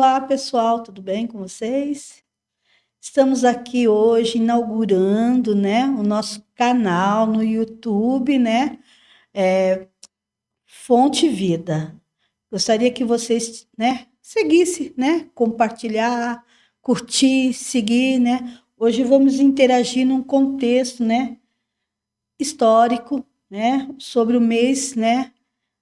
Olá, pessoal, tudo bem com vocês? Estamos aqui hoje inaugurando, né, o nosso canal no YouTube, né, Fonte Vida. Gostaria que vocês, né, seguissem, né, compartilhar, curtir, seguir, né. Hoje vamos interagir num contexto, né, histórico, né, sobre o mês, né,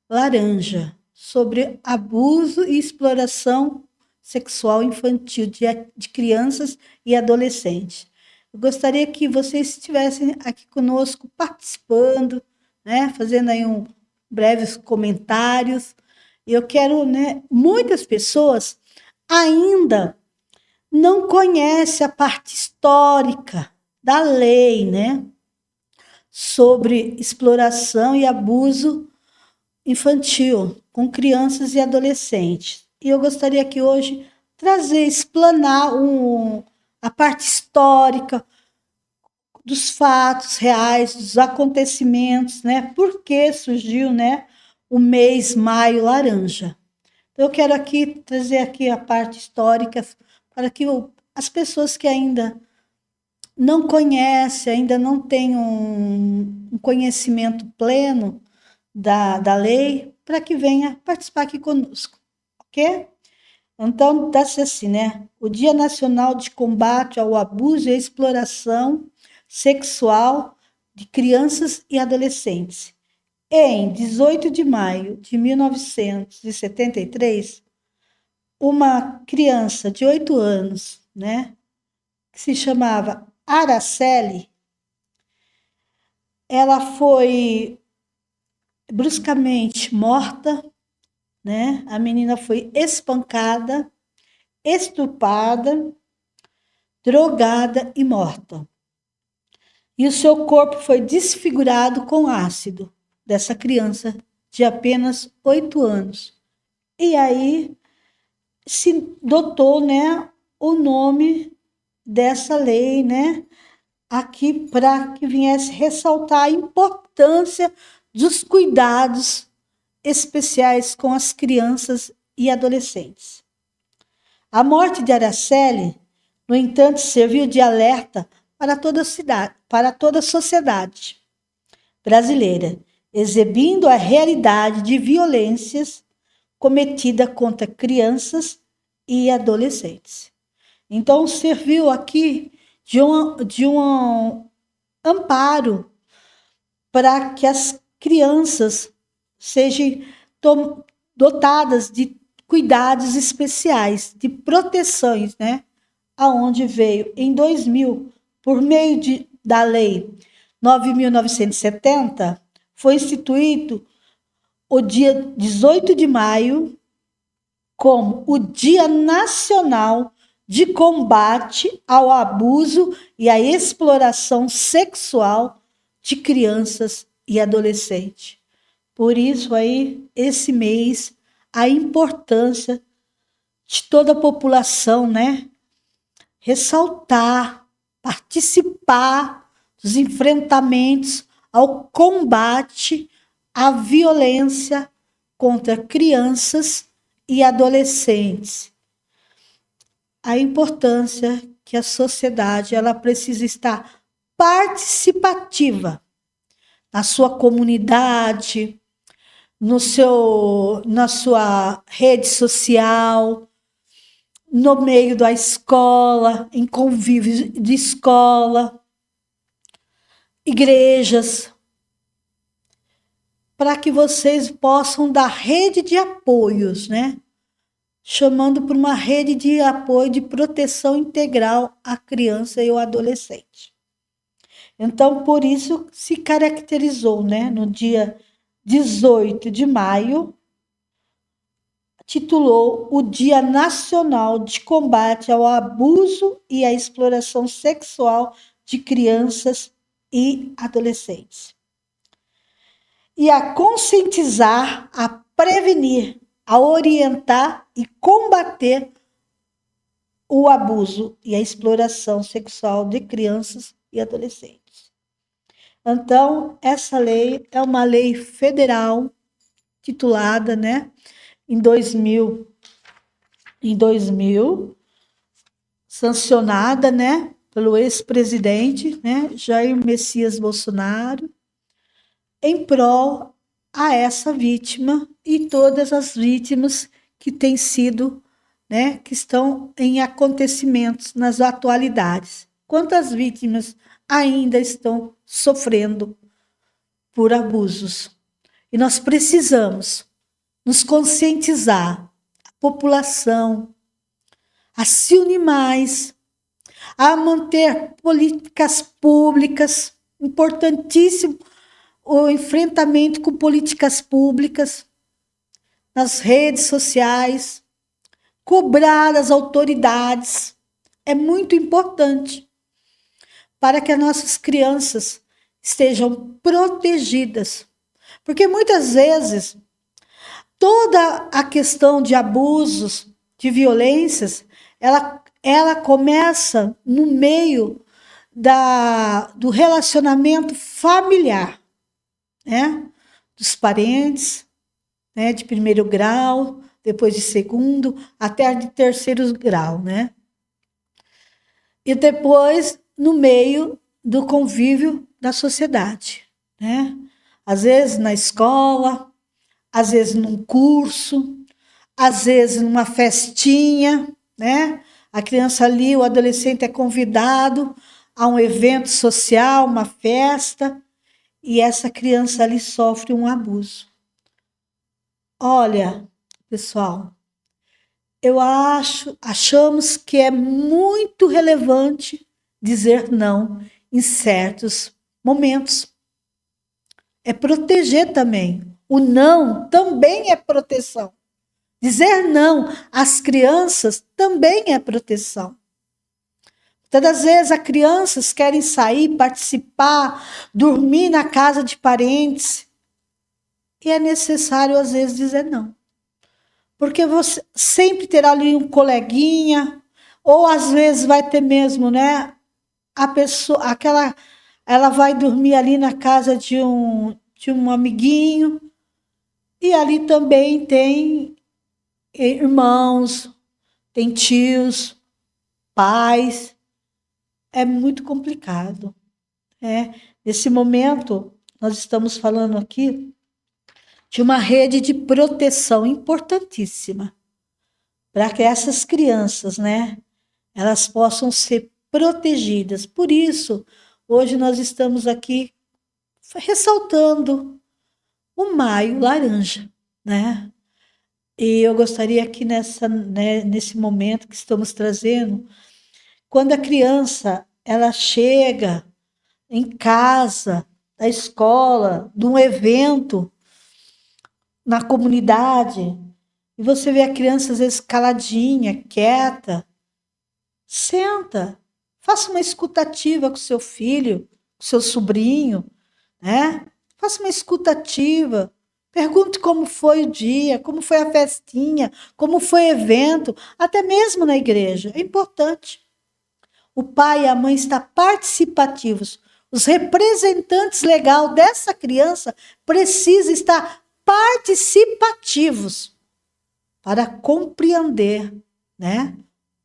laranja, sobre abuso e exploração sexual infantil de crianças e adolescentes. Eu gostaria que vocês estivessem aqui conosco participando, né, fazendo aí breves comentários. Eu quero, né, muitas pessoas ainda não conhecem a parte histórica da lei, né, sobre exploração e abuso infantil com crianças e adolescentes. E eu gostaria aqui hoje explanar a parte histórica dos fatos reais, dos acontecimentos, né? Por que surgiu, né, o mês Maio Laranja? Então, eu quero aqui trazer aqui a parte histórica para que as pessoas que ainda não conhecem, ainda não têm um conhecimento pleno da lei, para que venha participar aqui conosco, ok? Então, dá-se assim, né? O Dia Nacional de Combate ao Abuso e à Exploração Sexual de Crianças e Adolescentes. Em 18 de maio de 1973, uma criança de 8 anos, né, que se chamava Araceli, ela foi bruscamente morta, né? A menina foi espancada, estuprada, drogada e morta. E o seu corpo foi desfigurado com ácido dessa criança de apenas 8 anos. E aí se dotou, né, o nome dessa lei, né, aqui para que viesse ressaltar a importância dos cuidados especiais com as crianças e adolescentes. A morte de Araceli, no entanto, serviu de alerta para toda a sociedade brasileira, exibindo a realidade de violências cometidas contra crianças e adolescentes. Então, serviu aqui de um amparo para que as crianças sejam dotadas de cuidados especiais, de proteções, né? Aonde veio em 2000, por meio da Lei 9.970, foi instituído o dia 18 de maio como o Dia Nacional de Combate ao Abuso e à Exploração Sexual de Crianças e Adolescentes. Por isso aí, esse mês, a importância de toda a população, né, ressaltar, participar dos enfrentamentos ao combate à violência contra crianças e adolescentes. A importância que a sociedade ela precisa estar participativa na sua comunidade, na sua rede social, no meio da escola, em convívio de escola, igrejas, para que vocês possam dar rede de apoios, né? Chamando por uma rede de apoio de proteção integral à criança e ao adolescente. Então, por isso se caracterizou, né, no dia 18 de maio, titulou o Dia Nacional de Combate ao Abuso e à Exploração Sexual de Crianças e Adolescentes. E a conscientizar, a prevenir, a orientar e combater o abuso e a exploração sexual de crianças e adolescentes. Então, essa lei é uma lei federal titulada, né, em 2000 em 2000, sancionada, né, pelo ex-presidente, né, Jair Messias Bolsonaro, em prol a essa vítima e todas as vítimas que têm sido, né, que estão em acontecimentos nas atualidades. Quantas vítimas ainda estão sofrendo por abusos? E nós precisamos nos conscientizar, a população, a se unir mais, a manter políticas públicas, importantíssimo o enfrentamento com políticas públicas nas redes sociais, cobrar as autoridades, é muito importante para que as nossas crianças estejam protegidas. Porque muitas vezes toda a questão de abusos, de violências, ela começa no meio do relacionamento familiar, né? Dos parentes, né? De primeiro grau, depois de segundo, até de terceiro grau, né? E depois no meio do convívio da sociedade, né? Às vezes na escola, às vezes num curso, às vezes numa festinha, né? A criança ali, o adolescente é convidado a um evento social, uma festa, e essa criança ali sofre um abuso. Olha, pessoal, achamos que é muito relevante dizer não em certos momentos. É proteger também. O não também é proteção. Dizer não às crianças também é proteção. Todas as vezes as crianças querem sair, participar, dormir na casa de parentes. E é necessário, às vezes, dizer não. Porque você sempre terá ali um coleguinha, ou às vezes vai ter mesmo, né? A pessoa, ela vai dormir ali na casa de um amiguinho, e ali também tem irmãos, tem tios, pais. É muito complicado. Nesse momento, nós estamos falando aqui de uma rede de proteção importantíssima para que essas crianças, né, elas possam ser protegidas. Por isso, hoje nós estamos aqui ressaltando o Maio Laranja, né? E eu gostaria que nesse momento que estamos trazendo, quando a criança ela chega em casa, da escola, de um evento na comunidade, e você vê a criança às vezes caladinha, quieta, senta, faça uma escutativa com seu filho, com seu sobrinho, né? Faça uma escutativa. Pergunte como foi o dia, como foi a festinha, como foi o evento, até mesmo na igreja. É importante. O pai e a mãe estão participativos. Os representantes legais dessa criança precisam estar participativos para compreender, né,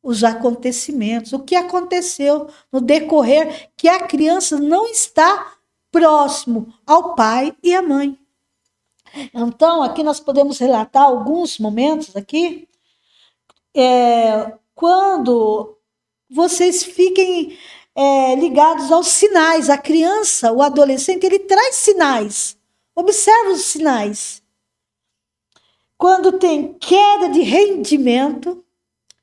os acontecimentos, o que aconteceu no decorrer que a criança não está próximo ao pai e à mãe. Então, aqui nós podemos relatar alguns momentos aqui, quando vocês fiquem ligados aos sinais. A criança, o adolescente, ele traz sinais. Observe os sinais. Quando tem queda de rendimento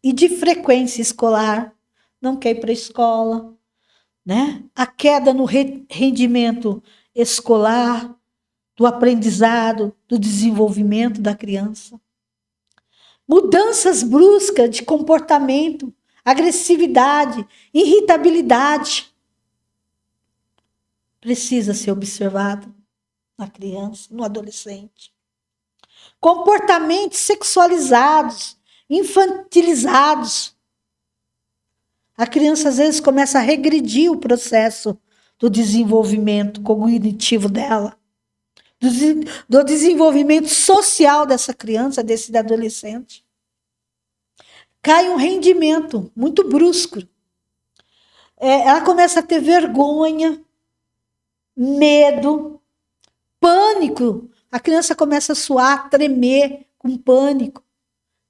e de frequência escolar, não quer ir para a escola, né? A queda no rendimento escolar, do aprendizado, do desenvolvimento da criança. Mudanças bruscas de comportamento, agressividade, irritabilidade. Precisa ser observado na criança, no adolescente. Comportamentos sexualizados, infantilizados. A criança, às vezes, começa a regredir o processo do desenvolvimento cognitivo dela, do desenvolvimento social dessa criança, desse adolescente. cai um rendimento muito brusco. Ela começa a ter vergonha, medo, pânico. A criança começa a suar, tremer com pânico.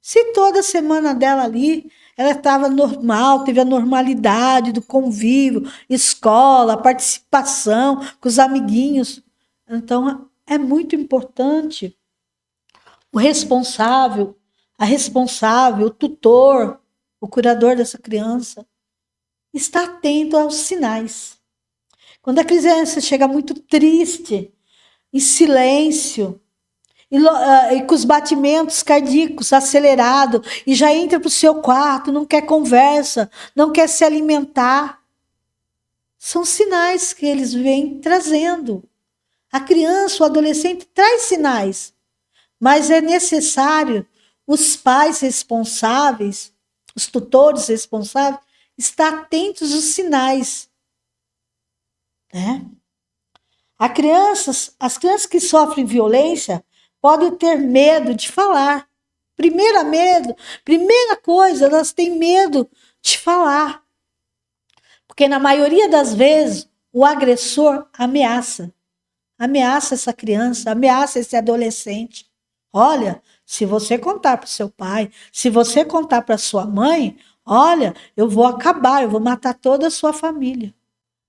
Se toda semana dela ali, ela estava normal, teve a normalidade do convívio, escola, participação com os amiguinhos. Então, é muito importante o responsável, a responsável, o tutor, o curador dessa criança, estar atento aos sinais. Quando a criança chega muito triste, em silêncio, e com os batimentos cardíacos acelerados, e já entra para o seu quarto, não quer conversa, não quer se alimentar. São sinais que eles vêm trazendo. A criança, o adolescente traz sinais, mas é necessário os pais responsáveis, os tutores responsáveis, estar atentos aos sinais. Né? As crianças que sofrem violência podem ter medo de falar. Primeira coisa, elas têm medo de falar. Porque na maioria das vezes, o agressor ameaça. Ameaça essa criança, ameaça esse adolescente. Olha, se você contar para o seu pai, se você contar para sua mãe, olha, eu vou acabar, eu vou matar toda a sua família.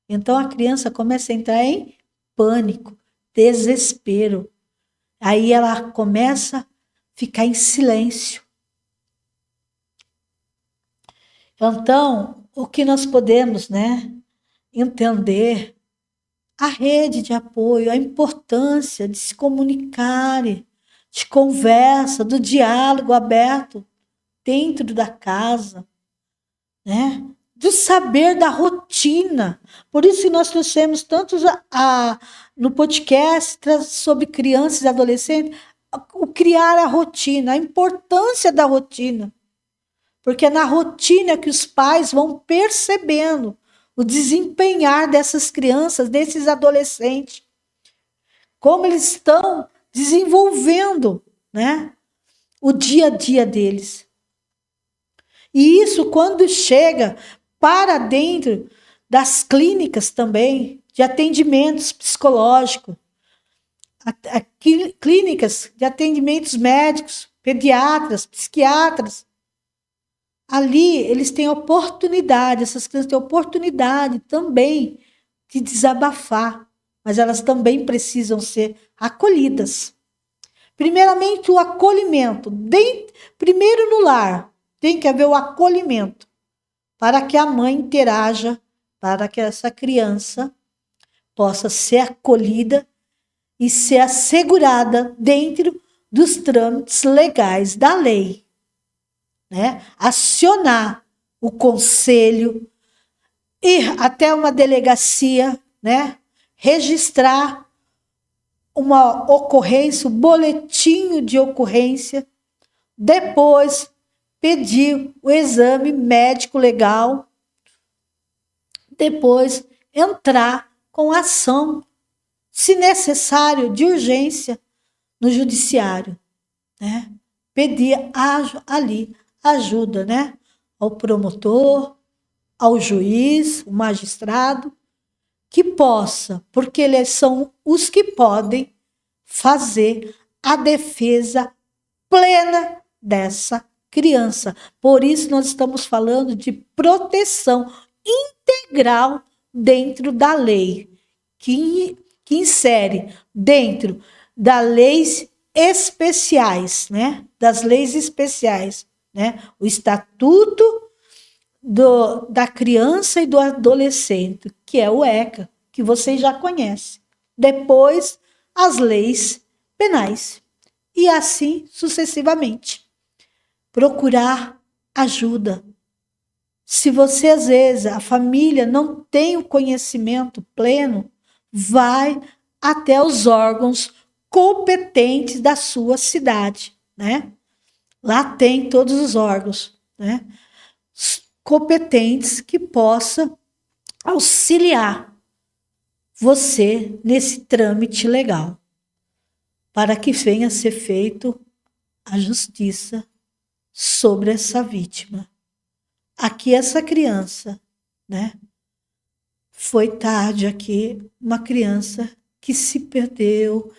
Então a criança começa a entrar em pânico, desespero. Aí ela começa a ficar em silêncio. Então, o que nós podemos, entender a rede de apoio, a importância de se comunicar, de conversa, do diálogo aberto dentro da casa, do saber da rotina. Por isso que nós trouxemos tantos no podcast sobre crianças e adolescentes, o criar a rotina, a importância da rotina. Porque é na rotina que os pais vão percebendo o desempenhar dessas crianças, desses adolescentes. Como eles estão desenvolvendo, o dia a dia deles. E isso, quando chega para dentro das clínicas também, de atendimentos psicológicos, clínicas de atendimentos médicos, pediatras, psiquiatras, ali eles têm oportunidade, essas crianças têm oportunidade também de desabafar, mas elas também precisam ser acolhidas. Primeiramente, o acolhimento. Primeiro no lar, tem que haver o acolhimento para que a mãe interaja, para que essa criança possa ser acolhida e ser assegurada dentro dos trâmites legais da lei. Acionar o conselho, ir até uma delegacia, registrar uma ocorrência, um boletim de ocorrência, depois pedir o exame médico legal, depois entrar com ação, se necessário, de urgência, no judiciário. Pedir ali ajuda, ao promotor, ao juiz, o magistrado, que possa, porque eles são os que podem fazer a defesa plena dessa criança. Por isso nós estamos falando de proteção integral dentro da lei, que insere dentro das leis especiais, das leis especiais, o Estatuto da Criança e do Adolescente, que é o ECA, que vocês já conhecem. Depois, as leis penais. E assim sucessivamente. Procurar ajuda. Se você, às vezes, a família não tem o conhecimento pleno, vai até os órgãos competentes da sua cidade, Lá tem todos os órgãos, competentes que possam auxiliar você nesse trâmite legal, para que venha a ser feito a justiça sobre essa vítima. Aqui essa criança, né? Foi tarde aqui, uma criança que se perdeu,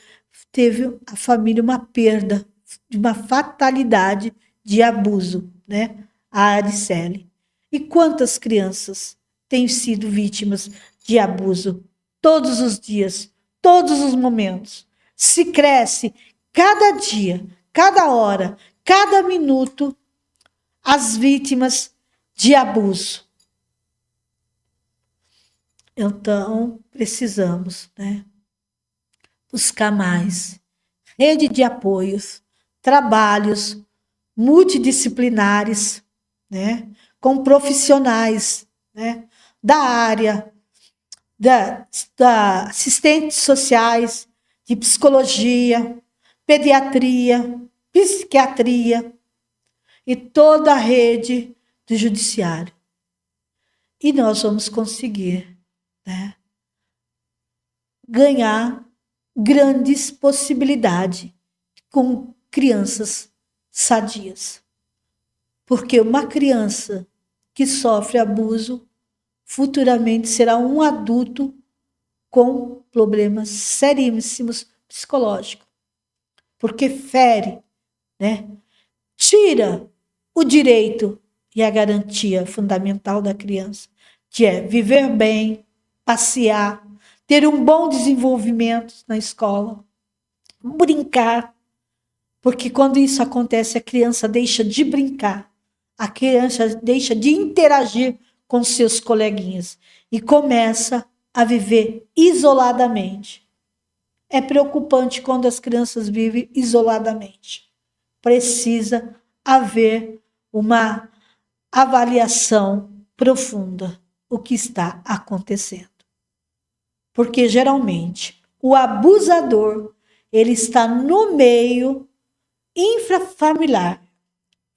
teve a família uma perda, de uma fatalidade de abuso, né? A Aricele. E quantas crianças têm sido vítimas de abuso todos os dias, todos os momentos? Se cresce cada dia, cada hora, cada minuto, as vítimas de abuso. Então, precisamos, né, buscar mais rede de apoios, trabalhos multidisciplinares, né, com profissionais, né, da área, da assistentes sociais, de psicologia, pediatria, psiquiatria e toda a rede do judiciário. E nós vamos conseguir, né, ganhar grandes possibilidades com crianças sadias. Porque uma criança que sofre abuso futuramente será um adulto com problemas seríssimos psicológicos. Porque fere, né? Tira o direito e a garantia fundamental da criança, que é viver bem, passear, ter um bom desenvolvimento na escola, brincar, porque quando isso acontece, a criança deixa de brincar, a criança deixa de interagir com seus coleguinhas e começa a viver isoladamente. É preocupante quando as crianças vivem isoladamente. Precisa haver uma avaliação profunda do que está acontecendo. Porque geralmente o abusador ele está no meio infrafamiliar,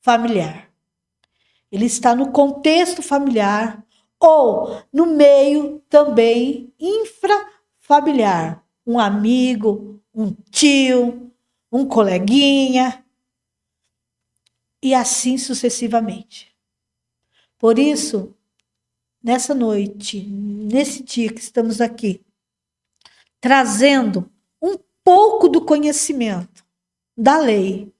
familiar. Ele está no contexto familiar ou no meio também infrafamiliar, um amigo, um tio, um coleguinha e assim sucessivamente. Por isso, nessa noite, nesse dia que estamos aqui, trazendo um pouco do conhecimento da lei,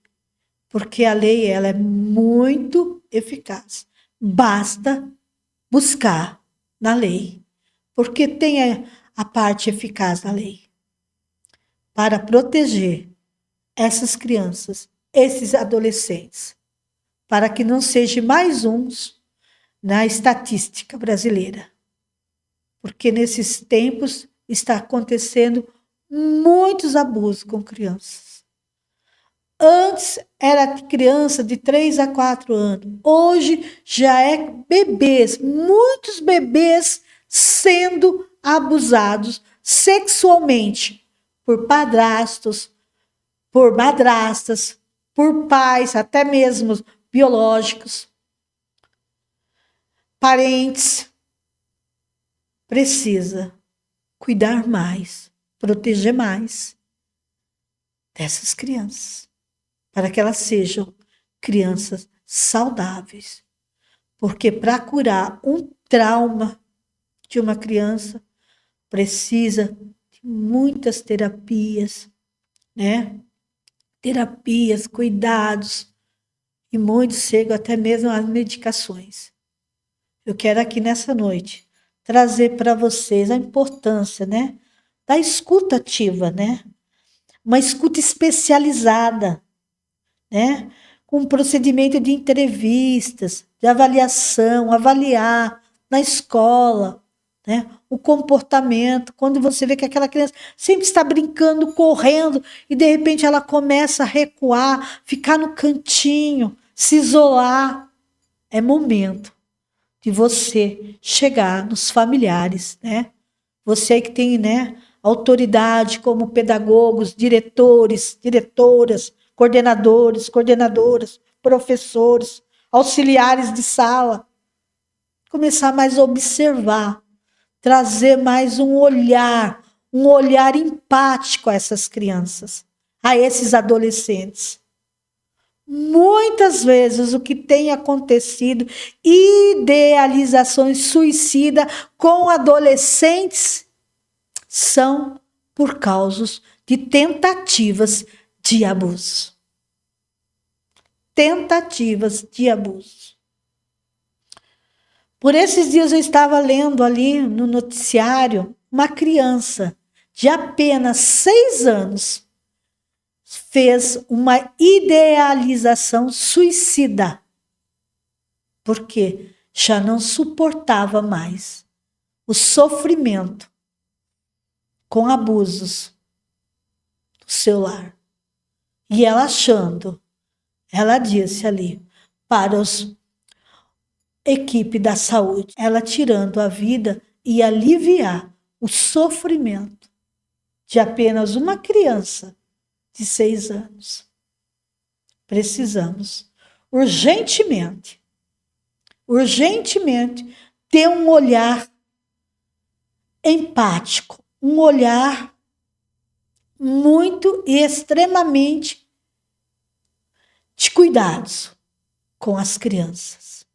porque a lei ela é muito eficaz. Basta buscar na lei, porque tem a parte eficaz da lei para proteger essas crianças, esses adolescentes, para que não sejam mais uns na estatística brasileira. Porque nesses tempos está acontecendo muitos abusos com crianças. Antes era criança de 3 a 4 anos. Hoje já é bebês, muitos bebês sendo abusados sexualmente por padrastos, por madrastas, por pais, até mesmo biológicos, parentes. Precisa cuidar mais, proteger mais dessas crianças, para que elas sejam crianças saudáveis. Porque para curar um trauma de uma criança, precisa de muitas terapias, né? Terapias, cuidados, e muitos chegam até mesmo às medicações. Eu quero aqui nessa noite trazer para vocês a importância, né, da escuta ativa, né? Uma escuta especializada, né? Com um procedimento de entrevistas, de avaliação, avaliar na escola, né? O comportamento, quando você vê que aquela criança sempre está brincando, correndo, e de repente ela começa a recuar, ficar no cantinho, se isolar, é momento de você chegar nos familiares, né? Você que tem, né, autoridade como pedagogos, diretores, diretoras, coordenadores, coordenadoras, professores, auxiliares de sala, começar mais a observar, trazer mais um olhar empático a essas crianças, a esses adolescentes. Muitas vezes o que tem acontecido, idealizações suicidas com adolescentes, são por causa de tentativas de abuso. Tentativas de abuso. Por esses dias eu estava lendo ali no noticiário uma criança de apenas 6 anos fez uma idealização suicida, porque já não suportava mais o sofrimento com abusos do seu lar. E ela ela disse ali para os equipe da saúde, ela tirando a vida e aliviar o sofrimento de apenas uma criança de 6 anos. Precisamos urgentemente ter um olhar empático, um olhar muito e extremamente de cuidados com as crianças.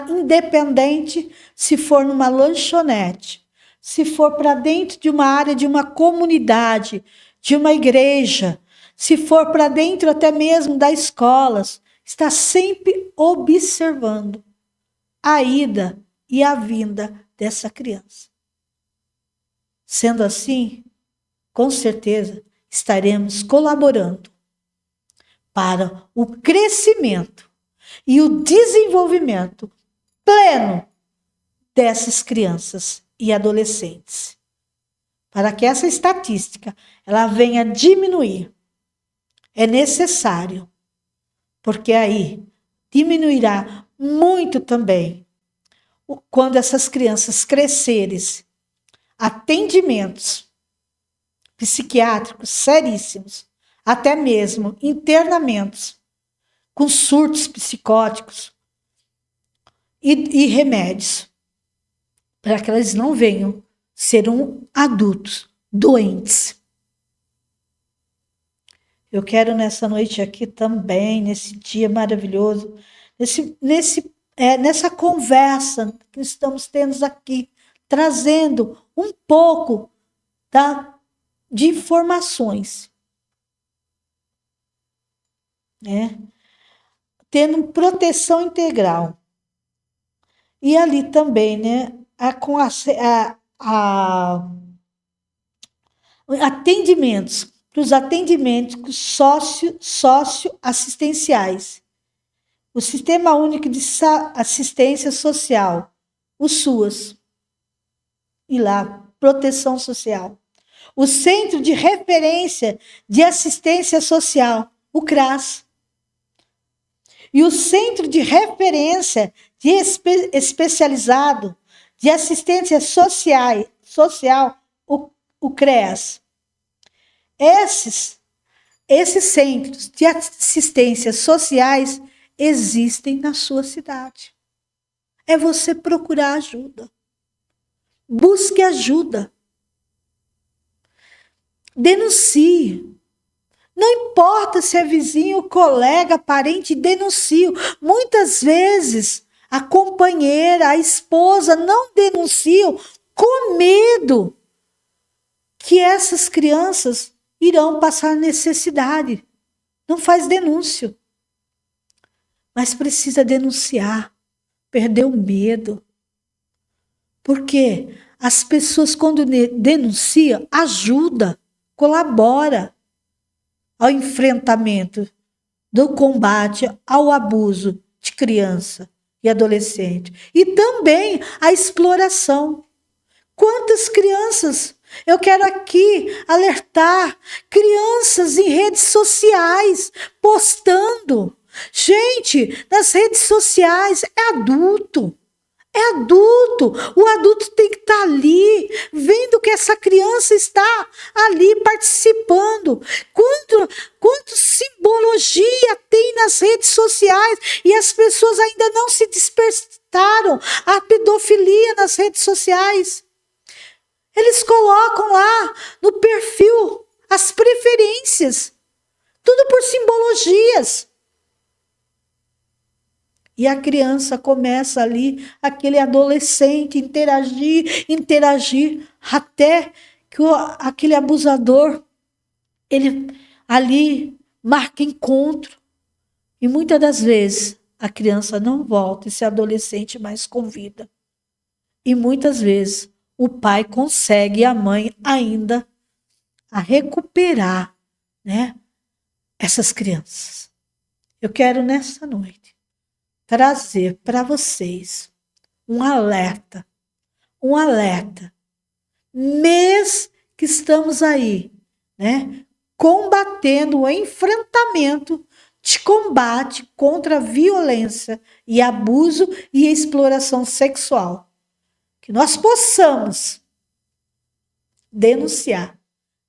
Independente se for numa lanchonete, se for para dentro de uma área de uma comunidade, de uma igreja, se for para dentro até mesmo das escolas, está sempre observando a ida e a vinda dessa criança. Sendo assim, com certeza estaremos colaborando para o crescimento e o desenvolvimento pleno dessas crianças e adolescentes. Para que essa estatística ela venha a diminuir, é necessário, porque aí diminuirá muito também quando essas crianças crescerem, atendimentos psiquiátricos seríssimos, até mesmo internamentos com surtos psicóticos e remédios, para que elas não venham ser adultos doentes. Eu quero nessa noite aqui também, nesse dia maravilhoso, nessa conversa que estamos tendo aqui, trazendo um pouco de informações, né? Tendo proteção integral. E ali também, né, com atendimentos, para os atendimentos socioassistenciais. O Sistema Único de Assistência Social, o SUAS. E lá, proteção social. O Centro de Referência de Assistência Social, o CRAS. E o Centro de Referência Especializado de Assistência Social, o CREAS. Esses centros de assistências sociais existem na sua cidade. É você procurar ajuda. Busque ajuda. Denuncie. Não importa se é vizinho, colega, parente, denuncie. Muitas vezes a companheira, a esposa não denunciam com medo que essas crianças irão passar necessidade. Não faz denúncio. Mas precisa denunciar. Perder o medo. Porque as pessoas, quando denunciam, ajuda, colabora ao enfrentamento do combate ao abuso de criança e adolescente. E também a exploração. Quantas crianças? Eu quero aqui alertar crianças em redes sociais, postando. Gente, nas redes sociais é adulto. É adulto. O adulto tem que estar ali, vendo que essa criança está ali participando. Quanto simbologia tem nas redes sociais e as pessoas ainda não se despertaram à pedofilia nas redes sociais. Eles colocam lá no perfil as preferências. Tudo por simbologia. dias. E a criança começa ali, aquele adolescente, interagir, até que aquele abusador, ele ali marca encontro. E muitas das vezes a criança não volta, esse adolescente mais convida. E muitas vezes o pai consegue e a mãe ainda a recuperar, né, essas crianças. Eu quero nessa noite trazer para vocês um alerta, mês que estamos aí, né, combatendo o enfrentamento de combate contra a violência e abuso e exploração sexual. Que nós possamos denunciar.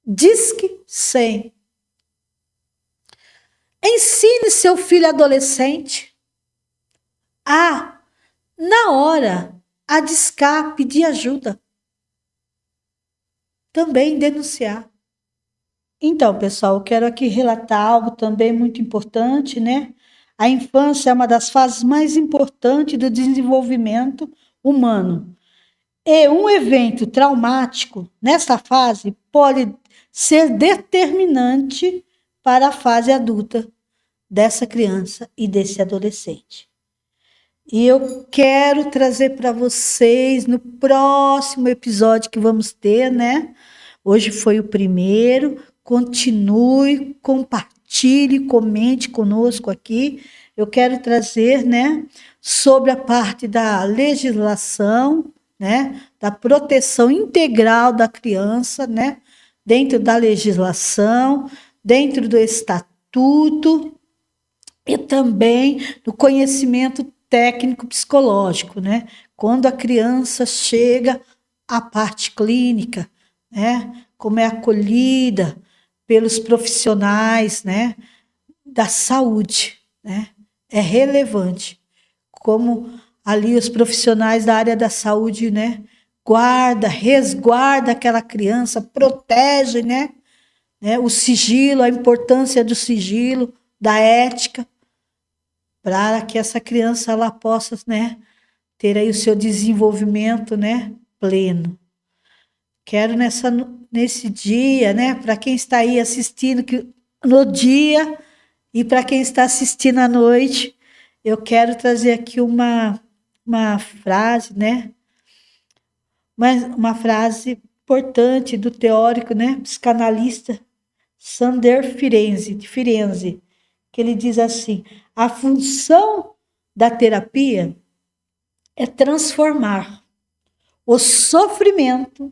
Disque 100. Ensine seu filho adolescente a, na hora, a discar, pedir ajuda. Também denunciar. Então, pessoal, eu quero aqui relatar algo também muito importante, né? A infância é uma das fases mais importantes do desenvolvimento humano. E um evento traumático nessa fase pode ser determinante para a fase adulta dessa criança e desse adolescente. E eu quero trazer para vocês no próximo episódio que vamos ter, né? Hoje foi o primeiro. Continue, compartilhe, comente conosco aqui. Eu quero trazer, né, sobre a parte da legislação, né, da proteção integral da criança, né, dentro da legislação, dentro do estatuto e também do conhecimento técnico psicológico, né? Quando a criança chega à parte clínica, né? Como é acolhida pelos profissionais, né, da saúde, né? É relevante como ali os profissionais da área da saúde, né, resguarda aquela criança, protege, né, o sigilo, a importância do sigilo, da ética, para que essa criança ela possa, né, ter aí o seu desenvolvimento, né, pleno. Quero nesse dia, né, para quem está aí assistindo no dia e para quem está assistindo à noite, eu quero trazer aqui uma frase, né, uma frase importante do teórico, né, psicanalista Sander Firenze, que ele diz assim: a função da terapia é transformar o sofrimento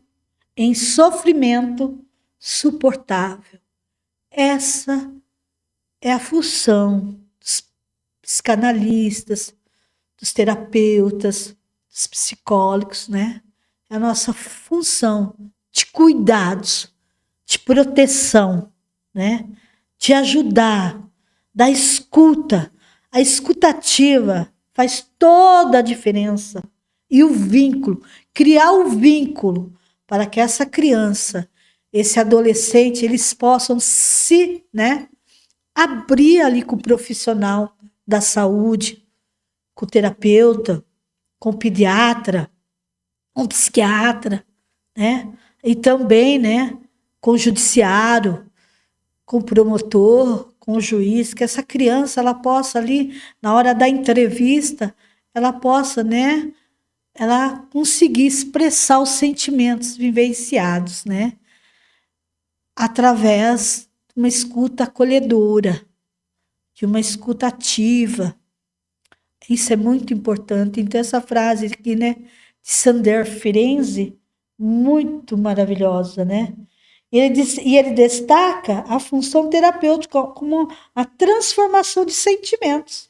em sofrimento suportável. Essa é a função dos psicanalistas, dos terapeutas, dos psicólogos, né? É a nossa função de cuidados, de proteção, né? De ajudar, da escuta. A escutativa faz toda a diferença. E o vínculo, criar o vínculo para que essa criança, esse adolescente, eles possam se, né, abrir ali com o profissional da saúde, com o terapeuta, com o pediatra, com o psiquiatra, né? E também, né, com o judiciário, com o promotor, com o juiz, que essa criança ela possa ali, na hora da entrevista, ela possa, né, ela conseguir expressar os sentimentos vivenciados, né, através de uma escuta acolhedora, de uma escuta ativa. Isso é muito importante. Então, essa frase aqui, né, de Sander Firenze, muito maravilhosa, né? Ele destaca a função terapêutica como a transformação de sentimentos.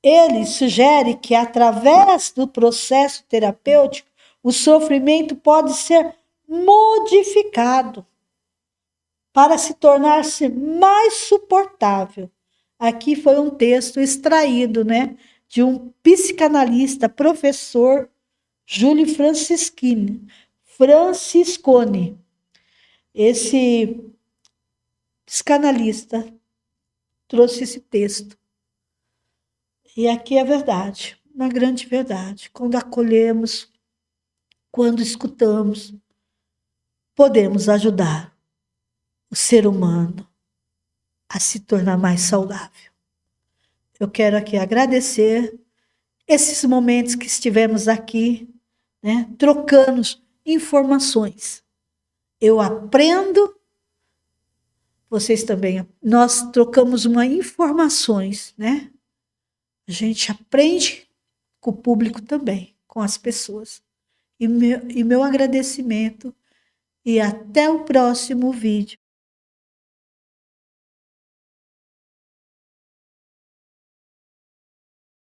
Ele sugere que, através do processo terapêutico, o sofrimento pode ser modificado para se tornar-se mais suportável. Aqui foi um texto extraído, né, de um psicanalista, professor Júlio Franciscone. Esse psicanalista trouxe esse texto. E aqui é verdade, uma grande verdade. Quando acolhemos, quando escutamos, podemos ajudar o ser humano a se tornar mais saudável. Eu quero aqui agradecer esses momentos que estivemos aqui, né, trocando informações. Eu aprendo, vocês também. Nós trocamos informações, né? A gente aprende com o público também, com as pessoas. E meu agradecimento e até o próximo vídeo.